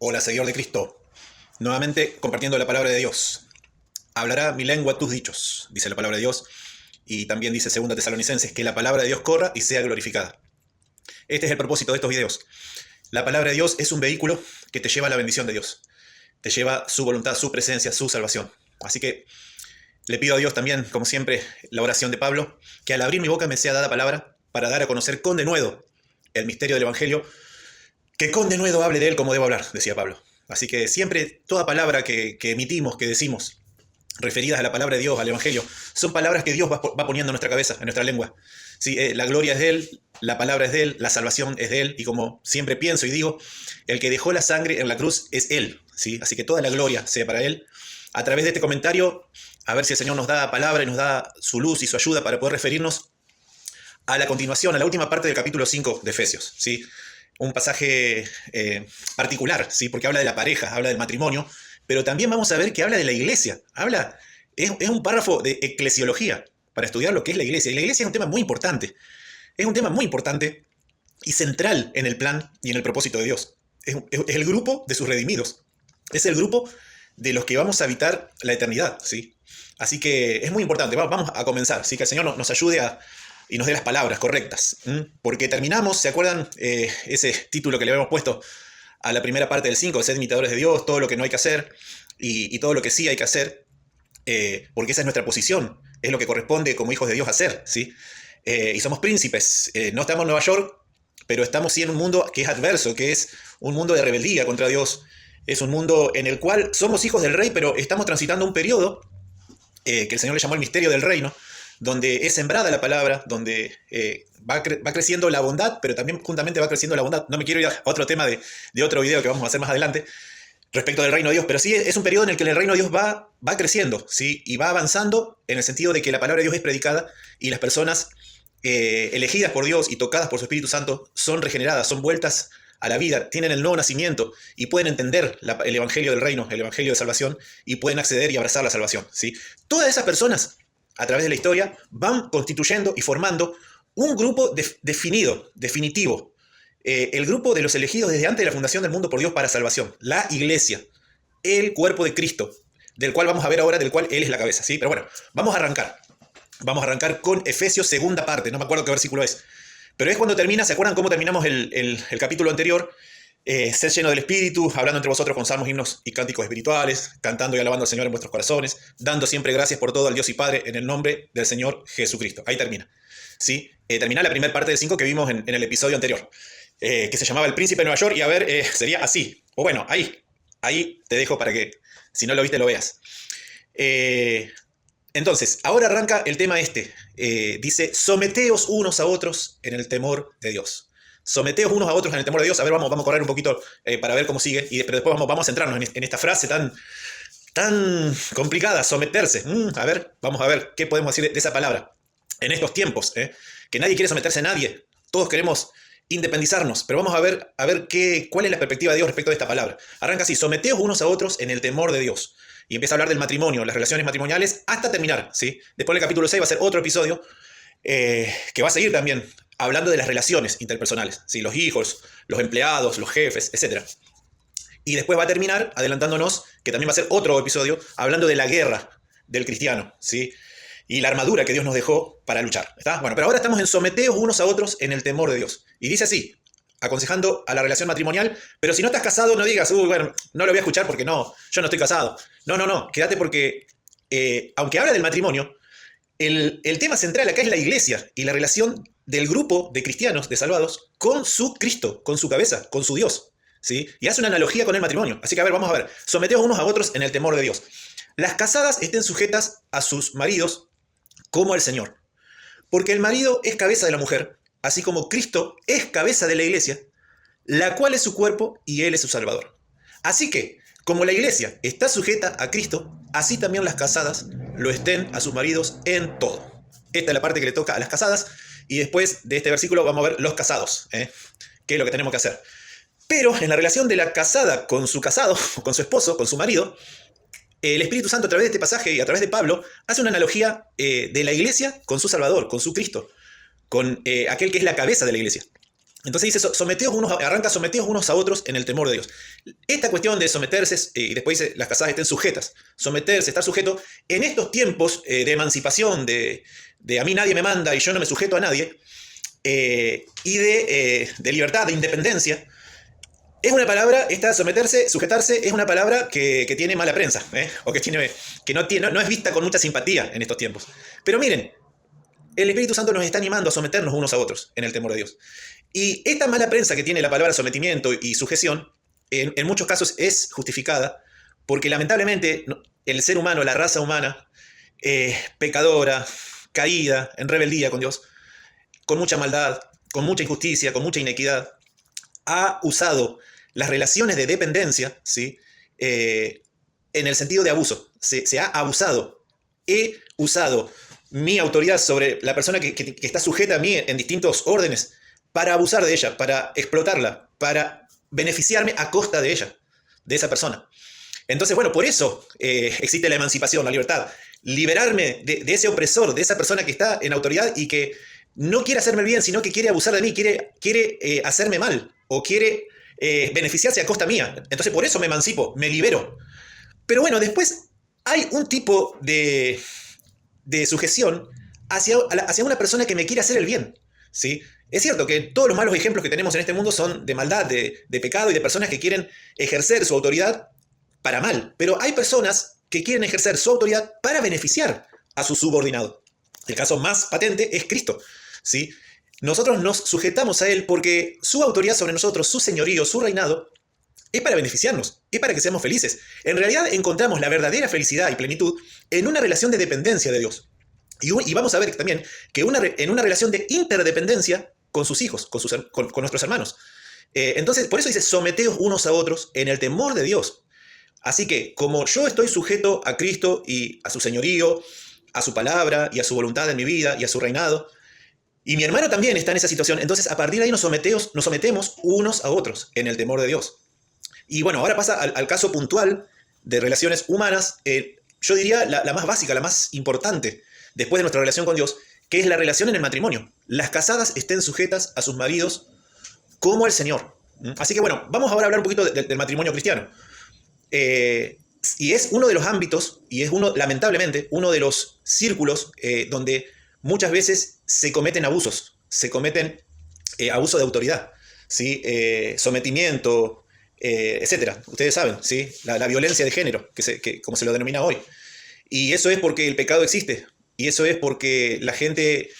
Hola, seguidor de Cristo. Nuevamente compartiendo la palabra de Dios. Hablará mi lengua tus dichos, dice la palabra de Dios. Y también dice 2 Tesalonicenses que la palabra de Dios corra y sea glorificada. Este es el propósito de estos videos. La palabra de Dios es un vehículo que te lleva a la bendición de Dios. Te lleva su voluntad, su presencia, su salvación. Así que le pido a Dios también, como siempre, la oración de Pablo, que al abrir mi boca me sea dada palabra para dar a conocer con denuedo el misterio del Evangelio, que con denuedo hable de él como debo hablar, decía Pablo. Así que siempre toda palabra que emitimos, que decimos, referidas a la palabra de Dios, al Evangelio, son palabras que Dios va poniendo en nuestra cabeza, en nuestra lengua. Sí, la gloria es de Él, la palabra es de Él, la salvación es de Él, y como siempre pienso y digo, el que dejó la sangre en la cruz es Él. ¿Sí? Así que toda la gloria sea para Él. A través de este comentario, a ver si el Señor nos da palabra y nos da su luz y su ayuda para poder referirnos a la continuación, a la última parte del capítulo 5 de Efesios. ¿Sí? Un pasaje particular, ¿sí? Porque habla de la pareja, habla del matrimonio, pero también vamos a ver que habla de la iglesia. Es un párrafo de eclesiología para estudiar lo que es la iglesia. Y la iglesia es un tema muy importante. Es un tema muy importante y central en el plan y en el propósito de Dios. Es el grupo de sus redimidos. Es el grupo de los que vamos a habitar la eternidad, ¿sí? Así que es muy importante. Vamos a comenzar, ¿sí? Que el Señor nos ayude y nos dé las palabras correctas. Porque terminamos, ¿se acuerdan ese título que le habíamos puesto a la primera parte del 5, ser imitadores de Dios, todo lo que no hay que hacer y todo lo que sí hay que hacer? Porque esa es nuestra posición, es lo que corresponde como hijos de Dios hacer, ¿sí? Y somos príncipes, no estamos en Nueva York, pero estamos sí en un mundo que es adverso, que es un mundo de rebeldía contra Dios, es un mundo en el cual somos hijos del rey, pero estamos transitando un periodo que el Señor le llamó el misterio del reino, donde es sembrada la palabra, donde va creciendo la bondad, pero también juntamente va creciendo la bondad. No me quiero ir a otro tema de otro video que vamos a hacer más adelante, respecto del reino de Dios, pero sí es un periodo en el que el reino de Dios va creciendo, ¿sí? Y va avanzando en el sentido de que la palabra de Dios es predicada y las personas elegidas por Dios y tocadas por su Espíritu Santo son regeneradas, son vueltas a la vida, tienen el nuevo nacimiento y pueden entender el evangelio del reino, el evangelio de salvación, y pueden acceder y abrazar la salvación, ¿sí? Todas esas personas, a través de la historia, van constituyendo y formando un grupo definitivo, el grupo de los elegidos desde antes de la fundación del mundo por Dios para salvación, la iglesia, el cuerpo de Cristo, del cual vamos a ver ahora, del cual Él es la cabeza, ¿sí? Pero bueno, vamos a arrancar con Efesios segunda parte, no me acuerdo qué versículo es, pero es cuando termina. ¿Se acuerdan cómo terminamos el capítulo anterior? Ser lleno del Espíritu, hablando entre vosotros con salmos, himnos y cánticos espirituales, cantando y alabando al Señor en vuestros corazones, dando siempre gracias por todo al Dios y Padre en el nombre del Señor Jesucristo. Ahí termina, ¿sí? Termina la primera parte del 5 que vimos en el episodio anterior, que se llamaba El Príncipe de Nueva York, y a ver, sería así. O bueno, ahí te dejo para que, si no lo viste, lo veas. Entonces, ahora arranca el tema este. Dice, someteos unos a otros en el temor de Dios. Someteos unos a otros en el temor de Dios. A ver, vamos a correr un poquito para ver cómo sigue, pero después vamos a centrarnos en esta frase tan complicada, someterse. A ver, vamos a ver qué podemos decir de esa palabra en estos tiempos, que nadie quiere someterse a nadie. Todos queremos independizarnos, pero vamos a ver cuál es la perspectiva de Dios respecto a esta palabra. Arranca así: someteos unos a otros en el temor de Dios. Y empieza a hablar del matrimonio, las relaciones matrimoniales, hasta terminar, ¿sí? Después del capítulo 6 va a ser otro episodio que va a seguir también hablando de las relaciones interpersonales, ¿sí? Los hijos, los empleados, los jefes, etc. Y después va a terminar adelantándonos, que también va a ser otro episodio, hablando de la guerra del cristiano, ¿sí? Y la armadura que Dios nos dejó para luchar, ¿está? Bueno, pero ahora estamos en someteos unos a otros en el temor de Dios. Y dice así, aconsejando a la relación matrimonial, pero si no estás casado, no digas, bueno, no lo voy a escuchar porque no, yo no estoy casado. No, quédate porque, aunque habla del matrimonio, el tema central acá es la iglesia y la relación del grupo de cristianos, de salvados, con su Cristo, con su cabeza, con su Dios, ¿sí? Y hace una analogía con el matrimonio. Así que, a ver, vamos a ver. Someteos unos a otros en el temor de Dios. Las casadas estén sujetas a sus maridos como al Señor, porque el marido es cabeza de la mujer, así como Cristo es cabeza de la iglesia, la cual es su cuerpo y Él es su Salvador. Así que, como la iglesia está sujeta a Cristo, así también las casadas lo estén a sus maridos en todo. Esta es la parte que le toca a las casadas, y después de este versículo vamos a ver los casados, qué es lo que tenemos que hacer. Pero en la relación de la casada con su casado, con su esposo, con su marido, el Espíritu Santo a través de este pasaje y a través de Pablo hace una analogía de la iglesia con su Salvador, con su Cristo, con aquel que es la cabeza de la iglesia. Entonces dice, arranca sometidos unos a otros en el temor de Dios. Esta cuestión de someterse, y después dice, las casadas estén sujetas. Someterse, estar sujeto, en estos tiempos de emancipación, de a mí nadie me manda y yo no me sujeto a nadie, y de libertad, de independencia, es una palabra, esta someterse, sujetarse, es una palabra que tiene mala prensa, o que no es vista con mucha simpatía en estos tiempos. Pero miren, el Espíritu Santo nos está animando a someternos unos a otros en el temor de Dios. Y esta mala prensa que tiene la palabra sometimiento y sujeción, en muchos casos es justificada, porque lamentablemente el ser humano, la raza humana, pecadora, caída, en rebeldía con Dios, con mucha maldad, con mucha injusticia, con mucha inequidad, ha usado las relaciones de dependencia, ¿sí? En el sentido de abuso. Se ha abusado. He usado mi autoridad sobre la persona que está sujeta a mí en distintos órdenes para abusar de ella, para explotarla, para beneficiarme a costa de ella, de esa persona. Entonces, bueno, por eso existe la emancipación, la libertad. Liberarme de ese opresor, de esa persona que está en autoridad y que no quiere hacerme el bien, sino que quiere abusar de mí, quiere hacerme mal o quiere beneficiarse a costa mía. Entonces, por eso me emancipo, me libero. Pero bueno, después hay un tipo de sujeción hacia una persona que me quiere hacer el bien, ¿sí? Es cierto que todos los malos ejemplos que tenemos en este mundo son de maldad, de pecado y de personas que quieren ejercer su autoridad para mal. Pero hay personas que quieren ejercer su autoridad para beneficiar a su subordinado. El caso más patente es Cristo, ¿sí? Nosotros nos sujetamos a Él porque su autoridad sobre nosotros, su señorío, su reinado, es para beneficiarnos, es para que seamos felices. En realidad encontramos la verdadera felicidad y plenitud en una relación de dependencia de Dios. Y vamos a ver también que en una relación de interdependencia con sus hijos, con nuestros hermanos. Entonces, por eso dice, someteos unos a otros en el temor de Dios. Así que, como yo estoy sujeto a Cristo y a su señorío, a su palabra y a su voluntad en mi vida y a su reinado, y mi hermano también está en esa situación, entonces a partir de ahí nos sometemos unos a otros en el temor de Dios. Y bueno, ahora pasa al caso puntual de relaciones humanas, yo diría la más básica, la más importante, después de nuestra relación con Dios, que es la relación en el matrimonio. Las casadas estén sujetas a sus maridos como el Señor. Así que bueno, vamos ahora a hablar un poquito del matrimonio cristiano. Y es uno de los ámbitos, y es lamentablemente, uno de los círculos donde muchas veces se cometen abusos, se cometen abuso de autoridad, ¿sí? Sometimiento, etcétera. Ustedes saben, ¿sí? La violencia de género, como se lo denomina hoy. Y eso es porque el pecado existe, y eso es porque la gente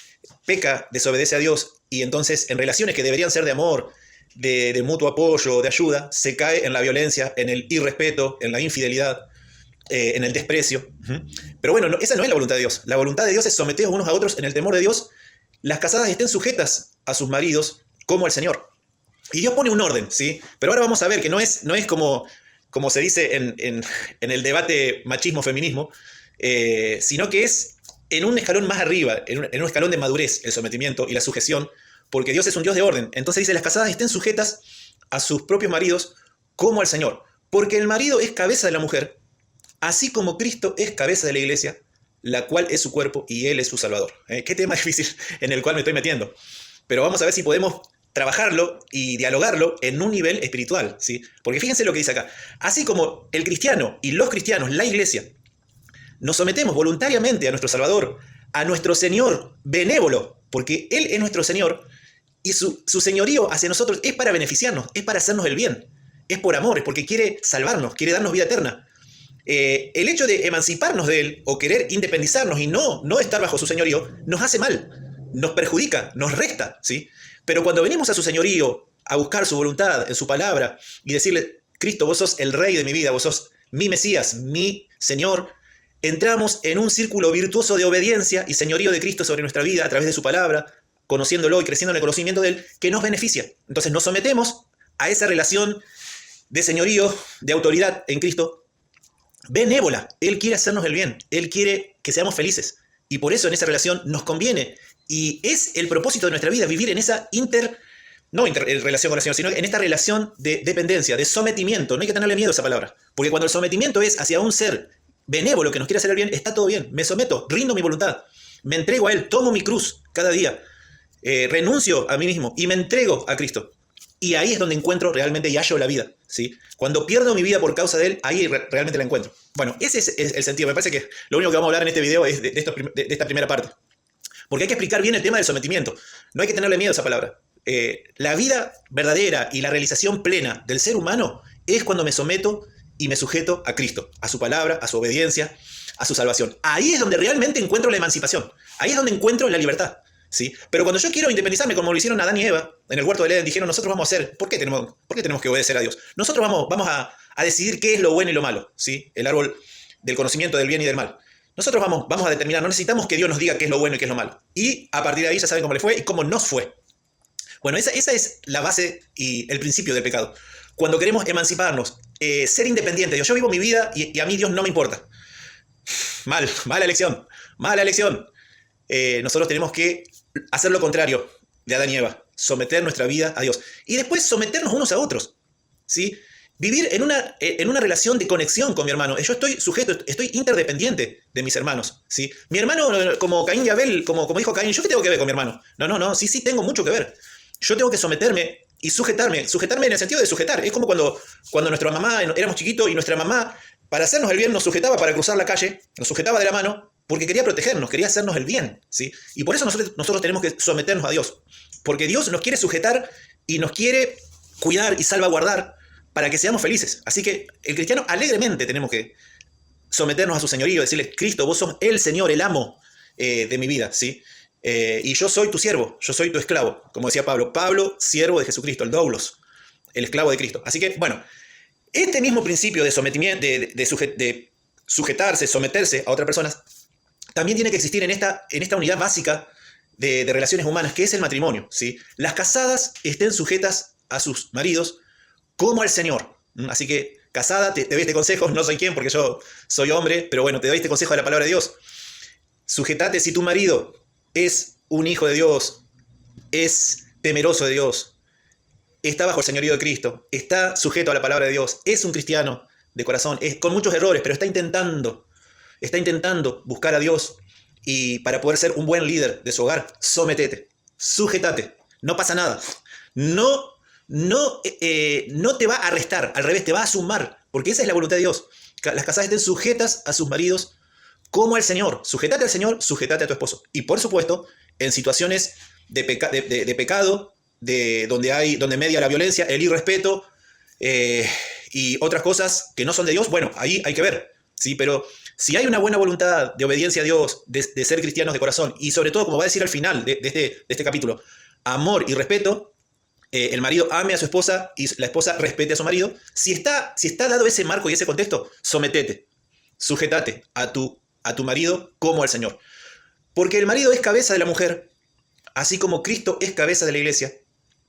peca, desobedece a Dios, y entonces en relaciones que deberían ser de amor, de mutuo apoyo, de ayuda, se cae en la violencia, en el irrespeto, en la infidelidad, en el desprecio. Pero bueno, esa no es la voluntad de Dios. La voluntad de Dios es someteos unos a otros en el temor de Dios. Las casadas estén sujetas a sus maridos como el Señor. Y Dios pone un orden, ¿sí? Pero ahora vamos a ver que no es como se dice en el debate machismo-feminismo, sino que es en un escalón más arriba, en un escalón de madurez, el sometimiento y la sujeción, porque Dios es un Dios de orden. Entonces dice, las casadas estén sujetas a sus propios maridos como al Señor. Porque el marido es cabeza de la mujer, así como Cristo es cabeza de la iglesia, la cual es su cuerpo y Él es su Salvador. Qué tema difícil en el cual me estoy metiendo. Pero vamos a ver si podemos trabajarlo y dialogarlo en un nivel espiritual, ¿sí? Porque fíjense lo que dice acá. Así como el cristiano y los cristianos, la iglesia, nos sometemos voluntariamente a nuestro Salvador, a nuestro Señor benévolo, porque Él es nuestro Señor, y su señorío hacia nosotros es para beneficiarnos, es para hacernos el bien, es por amor, es porque quiere salvarnos, quiere darnos vida eterna. El hecho de emanciparnos de Él o querer independizarnos y no estar bajo su señorío nos hace mal, nos perjudica, nos resta, ¿sí? Pero cuando venimos a su señorío a buscar su voluntad en su palabra y decirle, Cristo, vos sos el rey de mi vida, vos sos mi Mesías, mi Señor, entramos en un círculo virtuoso de obediencia y señorío de Cristo sobre nuestra vida a través de su palabra, conociéndolo y creciendo en el conocimiento de Él, que nos beneficia. Entonces nos sometemos a esa relación de señorío, de autoridad en Cristo, benévola. Él quiere hacernos el bien, Él quiere que seamos felices. Y por eso en esa relación nos conviene. Y es el propósito de nuestra vida, vivir en esa relación con el Señor, sino en esta relación de dependencia, de sometimiento. No hay que tenerle miedo a esa palabra. Porque cuando el sometimiento es hacia un ser benévolo que nos quiere hacer el bien, está todo bien. Me someto, rindo mi voluntad, me entrego a Él, tomo mi cruz cada día. renuncio a mí mismo y me entrego a Cristo. Y ahí es donde encuentro realmente y hallo la vida, ¿sí? Cuando pierdo mi vida por causa de Él, ahí realmente la encuentro. Bueno, ese es el sentido. Me parece que lo único que vamos a hablar en este video es de esta primera parte. Porque hay que explicar bien el tema del sometimiento. No hay que tenerle miedo a esa palabra. La vida verdadera y la realización plena del ser humano es cuando me someto y me sujeto a Cristo, a su palabra, a su obediencia, a su salvación. Ahí es donde realmente encuentro la emancipación. Ahí es donde encuentro la libertad. ¿Sí? Pero cuando yo quiero independizarme, como lo hicieron Adán y Eva en el huerto del Edén, dijeron, nosotros vamos a hacer, ¿por qué tenemos que obedecer a Dios? Nosotros vamos a decidir qué es lo bueno y lo malo, ¿sí? El árbol del conocimiento del bien y del mal. Nosotros vamos a determinar, no necesitamos que Dios nos diga qué es lo bueno y qué es lo malo. Y a partir de ahí ya saben cómo le fue y cómo nos fue. Bueno, esa es la base y el principio del pecado. Cuando queremos emanciparnos, ser independientes. Yo vivo mi vida y a mí Dios no me importa. Mala elección, mala elección. Nosotros tenemos que hacer lo contrario de Adán y Eva, someter nuestra vida a Dios. Y después someternos unos a otros, ¿sí? Vivir en una relación de conexión con mi hermano. Yo estoy sujeto, estoy interdependiente de mis hermanos, ¿sí? Mi hermano, como Caín y Abel, como dijo Caín, ¿yo qué tengo que ver con mi hermano? No, sí, tengo mucho que ver. Yo tengo que someterme y sujetarme en el sentido de sujetar. Es como cuando nuestra mamá, éramos chiquitos y nuestra mamá, para hacernos el bien, nos sujetaba para cruzar la calle, nos sujetaba de la mano, porque quería protegernos, quería hacernos el bien, ¿sí? Y por eso nosotros tenemos que someternos a Dios, porque Dios nos quiere sujetar y nos quiere cuidar y salvaguardar para que seamos felices. Así que el cristiano alegremente tenemos que someternos a su señorío, decirle, Cristo, vos sos el Señor, el amo de mi vida, ¿sí? Y yo soy tu siervo, yo soy tu esclavo, como decía Pablo, siervo de Jesucristo, el doulos, el esclavo de Cristo. Así que, bueno, este mismo principio de sometimiento, de sujetarse, someterse a otras personas, también tiene que existir en esta unidad básica de relaciones humanas, que es el matrimonio, ¿sí? Las casadas estén sujetas a sus maridos como al Señor. Así que, casada, te doy este consejo, no soy quien porque yo soy hombre, pero bueno, te doy este consejo de la palabra de Dios. Sujetate si tu marido es un hijo de Dios, es temeroso de Dios, está bajo el señorío de Cristo, está sujeto a la palabra de Dios, es un cristiano de corazón, es con muchos errores, pero está intentando buscar a Dios y para poder ser un buen líder de su hogar, sométete, sujétate, no pasa nada. No te va a restar, al revés, te va a sumar, porque esa es la voluntad de Dios. Las casadas estén sujetas a sus maridos como al Señor. Sujétate al Señor, sujétate a tu esposo. Y por supuesto, en situaciones de pecado, donde media la violencia, el irrespeto y otras cosas que no son de Dios, bueno, ahí hay que ver, ¿sí? Pero si hay una buena voluntad de obediencia a Dios, de ser cristianos de corazón, y sobre todo, como va a decir al final de este capítulo, amor y respeto, el marido ame a su esposa y la esposa respete a su marido. Si está dado ese marco y ese contexto, sometete, sujétate a tu marido como al Señor. Porque el marido es cabeza de la mujer, así como Cristo es cabeza de la iglesia,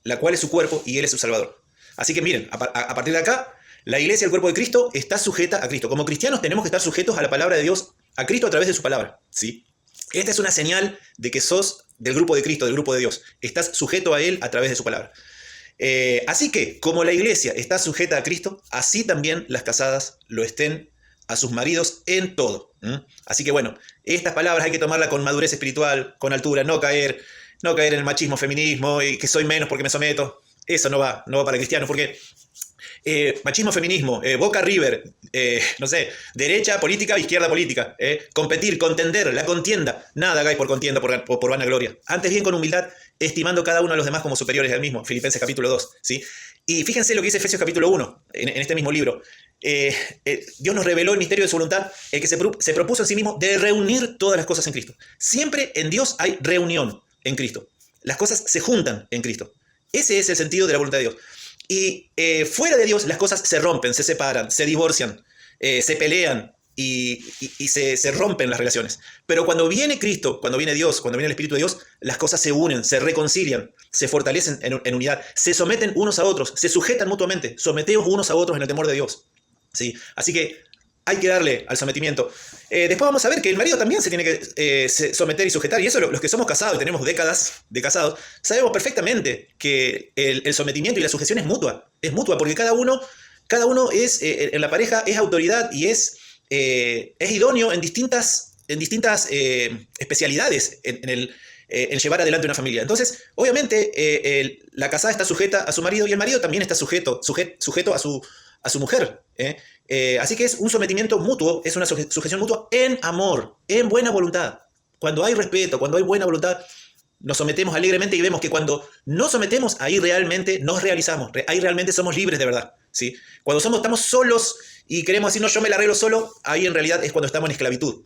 la cual es su cuerpo y Él es su Salvador. Así que miren, a partir de acá, la iglesia, el cuerpo de Cristo, está sujeta a Cristo. Como cristianos tenemos que estar sujetos a la palabra de Dios, a Cristo a través de su palabra, ¿sí? Esta es una señal de que sos del grupo de Cristo, del grupo de Dios. Estás sujeto a Él a través de su palabra. Así que, como la iglesia está sujeta a Cristo, así también las casadas lo estén a sus maridos en todo. Así que bueno, estas palabras hay que tomarlas con madurez espiritual, con altura, no caer en el machismo, feminismo y que soy menos porque me someto. Eso no va para cristianos, porque machismo, feminismo, Boca River, no sé, derecha política, izquierda política, competir, contender, la contienda, nada hagáis por contienda, por vanagloria. Antes bien con humildad, estimando cada uno a los demás como superiores al mismo, Filipenses capítulo 2, ¿sí? Y fíjense lo que dice Efesios capítulo 1, en este mismo libro. Dios nos reveló el misterio de su voluntad, el que se propuso en sí mismo de reunir todas las cosas en Cristo. Siempre en Dios hay reunión en Cristo. Las cosas se juntan en Cristo. Ese es el sentido de la voluntad de Dios. Y fuera de Dios las cosas se rompen, se separan, se divorcian, se pelean y se rompen las relaciones. Pero cuando viene Cristo, cuando viene Dios, cuando viene el Espíritu de Dios, las cosas se unen, se reconcilian, se fortalecen en unidad, se someten unos a otros, se sujetan mutuamente, someteos unos a otros en el temor de Dios, ¿sí? Así que hay que darle al sometimiento. Después vamos a ver que el marido también se tiene que someter y sujetar. Y eso los que somos casados y tenemos décadas de casados, sabemos perfectamente que el sometimiento y la sujeción es mutua. Es mutua porque cada uno es, en la pareja, es autoridad y es idóneo en distintas especialidades en en llevar adelante una familia. Entonces, obviamente, la casada está sujeta a su marido y el marido también está sujeto a su mujer. Así que es un sometimiento mutuo, es una sujeción mutua en amor, en buena voluntad. Cuando hay respeto, cuando hay buena voluntad, nos sometemos alegremente y vemos que cuando nos sometemos, ahí realmente nos realizamos, ahí realmente somos libres de verdad, ¿sí? Cuando estamos solos y queremos decir, no, yo me la arreglo solo, ahí en realidad es cuando estamos en esclavitud.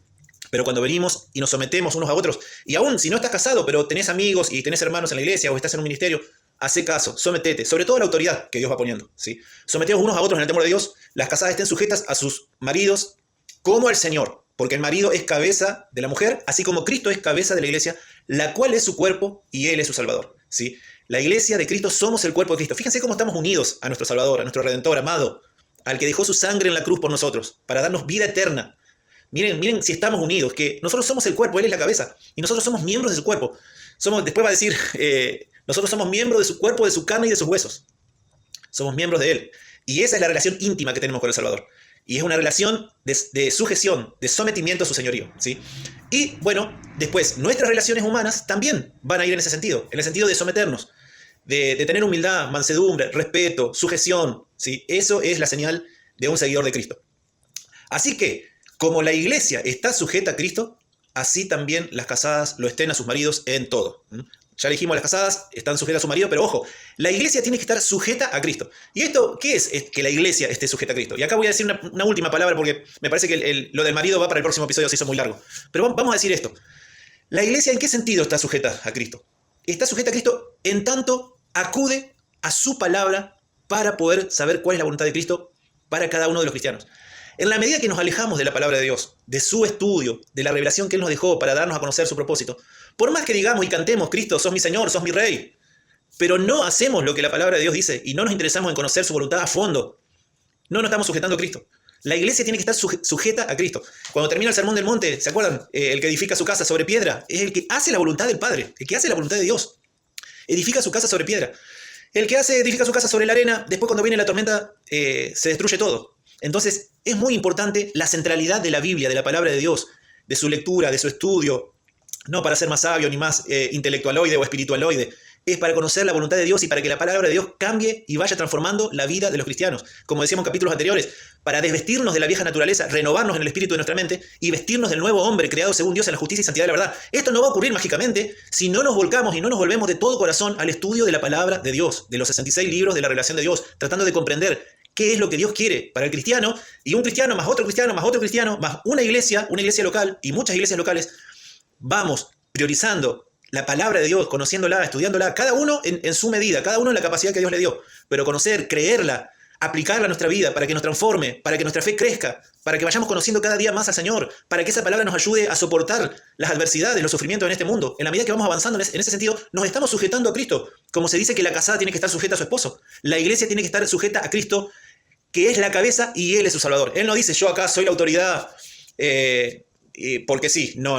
Pero cuando venimos y nos sometemos unos a otros, y aún si no estás casado, pero tenés amigos y tenés hermanos en la iglesia o estás en un ministerio, hace caso, sometete, sobre todo a la autoridad que Dios va poniendo, ¿sí? Someteos unos a otros en el temor de Dios, las casadas estén sujetas a sus maridos como al Señor, porque el marido es cabeza de la mujer, así como Cristo es cabeza de la iglesia, la cual es su cuerpo y Él es su Salvador, ¿sí? La iglesia de Cristo somos el cuerpo de Cristo. Fíjense cómo estamos unidos a nuestro Salvador, a nuestro Redentor amado, al que dejó su sangre en la cruz por nosotros, para darnos vida eterna. Miren si estamos unidos, que nosotros somos el cuerpo, Él es la cabeza, y nosotros somos miembros de su cuerpo. Después va a decir, nosotros somos miembros de su cuerpo, de su carne y de sus huesos. Somos miembros de Él. Y esa es la relación íntima que tenemos con el Salvador. Y es una relación de sujeción, de sometimiento a su señorío, ¿sí? Y bueno, después, nuestras relaciones humanas también van a ir en ese sentido, en el sentido de someternos, de tener humildad, mansedumbre, respeto, sujeción, ¿sí? Eso es la señal de un seguidor de Cristo. Así que, como la iglesia está sujeta a Cristo, así también las casadas lo estén a sus maridos en todo. Ya dijimos, las casadas están sujetas a su marido, pero ojo, la iglesia tiene que estar sujeta a Cristo. ¿Y esto qué es que la iglesia esté sujeta a Cristo? Y acá voy a decir una última palabra porque me parece que lo del marido va para el próximo episodio, se hizo muy largo. Pero vamos a decir esto. ¿La iglesia en qué sentido está sujeta a Cristo? Está sujeta a Cristo en tanto acude a su palabra para poder saber cuál es la voluntad de Cristo para cada uno de los cristianos. En la medida que nos alejamos de la palabra de Dios, de su estudio, de la revelación que Él nos dejó para darnos a conocer su propósito, por más que digamos y cantemos, Cristo, sos mi Señor, sos mi Rey, pero no hacemos lo que la palabra de Dios dice y no nos interesamos en conocer su voluntad a fondo, no nos estamos sujetando a Cristo. La iglesia tiene que estar sujeta a Cristo. Cuando termina el Sermón del Monte, ¿se acuerdan? El que edifica su casa sobre piedra es el que hace la voluntad del Padre, el que hace la voluntad de Dios. Edifica su casa sobre piedra. El que edifica su casa sobre la arena, después cuando viene la tormenta, se destruye todo. Entonces, es muy importante la centralidad de la Biblia, de la palabra de Dios, de su lectura, de su estudio, no para ser más sabio ni más intelectualoide o espiritualoide, es para conocer la voluntad de Dios y para que la palabra de Dios cambie y vaya transformando la vida de los cristianos. Como decíamos en capítulos anteriores, para desvestirnos de la vieja naturaleza, renovarnos en el espíritu de nuestra mente y vestirnos del nuevo hombre creado según Dios en la justicia y santidad de la verdad. Esto no va a ocurrir mágicamente si no nos volcamos y no nos volvemos de todo corazón al estudio de la palabra de Dios, de los 66 libros de la revelación de Dios, tratando de comprender qué es lo que Dios quiere para el cristiano, y un cristiano más otro cristiano más otro cristiano, más una iglesia local y muchas iglesias locales. Vamos priorizando la palabra de Dios, conociéndola, estudiándola, cada uno en su medida, cada uno en la capacidad que Dios le dio, pero conocer, creerla, aplicarla a nuestra vida para que nos transforme, para que nuestra fe crezca, para que vayamos conociendo cada día más al Señor, para que esa palabra nos ayude a soportar las adversidades, los sufrimientos en este mundo. En la medida que vamos avanzando en ese sentido, nos estamos sujetando a Cristo. Como se dice que la casada tiene que estar sujeta a su esposo, la iglesia tiene que estar sujeta a Cristo, que es la cabeza y Él es su Salvador. Él no dice, yo acá soy la autoridad porque sí. No.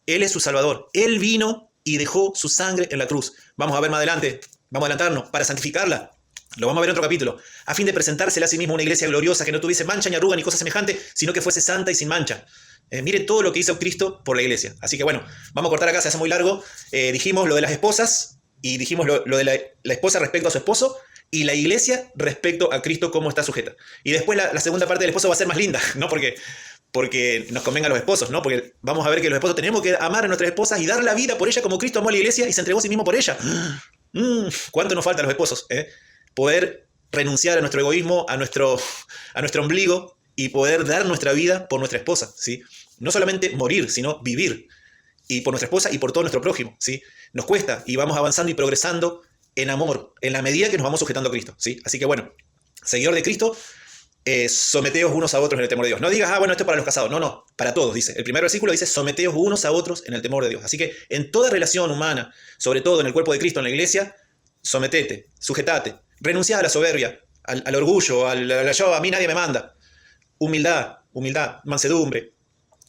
Él es su Salvador. Él vino y dejó su sangre en la cruz. Vamos a ver más adelante, vamos a adelantarnos, para santificarla. Lo vamos a ver en otro capítulo. A fin de presentársela a sí mismo una iglesia gloriosa que no tuviese mancha ni arruga ni cosa semejante, sino que fuese santa y sin mancha. Miren todo lo que hizo Cristo por la iglesia. Así que bueno, vamos a cortar acá, se hace muy largo. Dijimos lo de las esposas y dijimos lo de la esposa respecto a su esposo. Y la iglesia respecto a Cristo, cómo está sujeta. Y después la segunda parte del esposo va a ser más linda, ¿no? Porque nos convenga a los esposos, ¿no? Porque vamos a ver que los esposos tenemos que amar a nuestras esposas y dar la vida por ella como Cristo amó a la iglesia y se entregó a sí mismo por ella. ¿Cuánto nos falta a los esposos? Poder renunciar a nuestro egoísmo, a nuestro ombligo y poder dar nuestra vida por nuestra esposa, ¿sí? No solamente morir, sino vivir. Y por nuestra esposa y por todo nuestro prójimo, ¿sí? Nos cuesta y vamos avanzando y progresando en amor, en la medida que nos vamos sujetando a Cristo, ¿sí? Así que bueno, seguidor de Cristo, someteos unos a otros en el temor de Dios. No digas, bueno, esto es para los casados. No, para todos, dice. El primer versículo dice, someteos unos a otros en el temor de Dios. Así que en toda relación humana, sobre todo en el cuerpo de Cristo, en la iglesia, sometete, sujetate, renuncia a la soberbia, al orgullo, yo, a mí nadie me manda. Humildad, mansedumbre,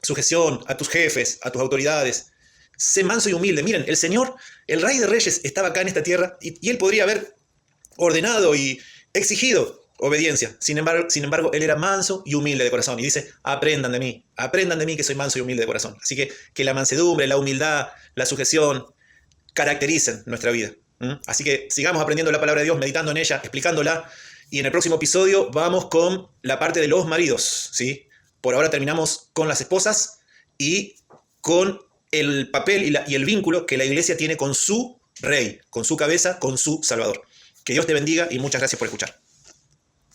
sujeción a tus jefes, a tus autoridades. Sé manso y humilde. Miren, el Señor, el Rey de Reyes, estaba acá en esta tierra y Él podría haber ordenado y exigido obediencia. Sin embargo, Él era manso y humilde de corazón. Y dice, aprendan de mí que soy manso y humilde de corazón. Así que la mansedumbre, la humildad, la sujeción, caractericen nuestra vida. Así que sigamos aprendiendo la palabra de Dios, meditando en ella, explicándola. Y en el próximo episodio vamos con la parte de los maridos, ¿sí? Por ahora terminamos con las esposas y con el papel y el vínculo que la iglesia tiene con su rey, con su cabeza, con su Salvador. Que Dios te bendiga y muchas gracias por escuchar.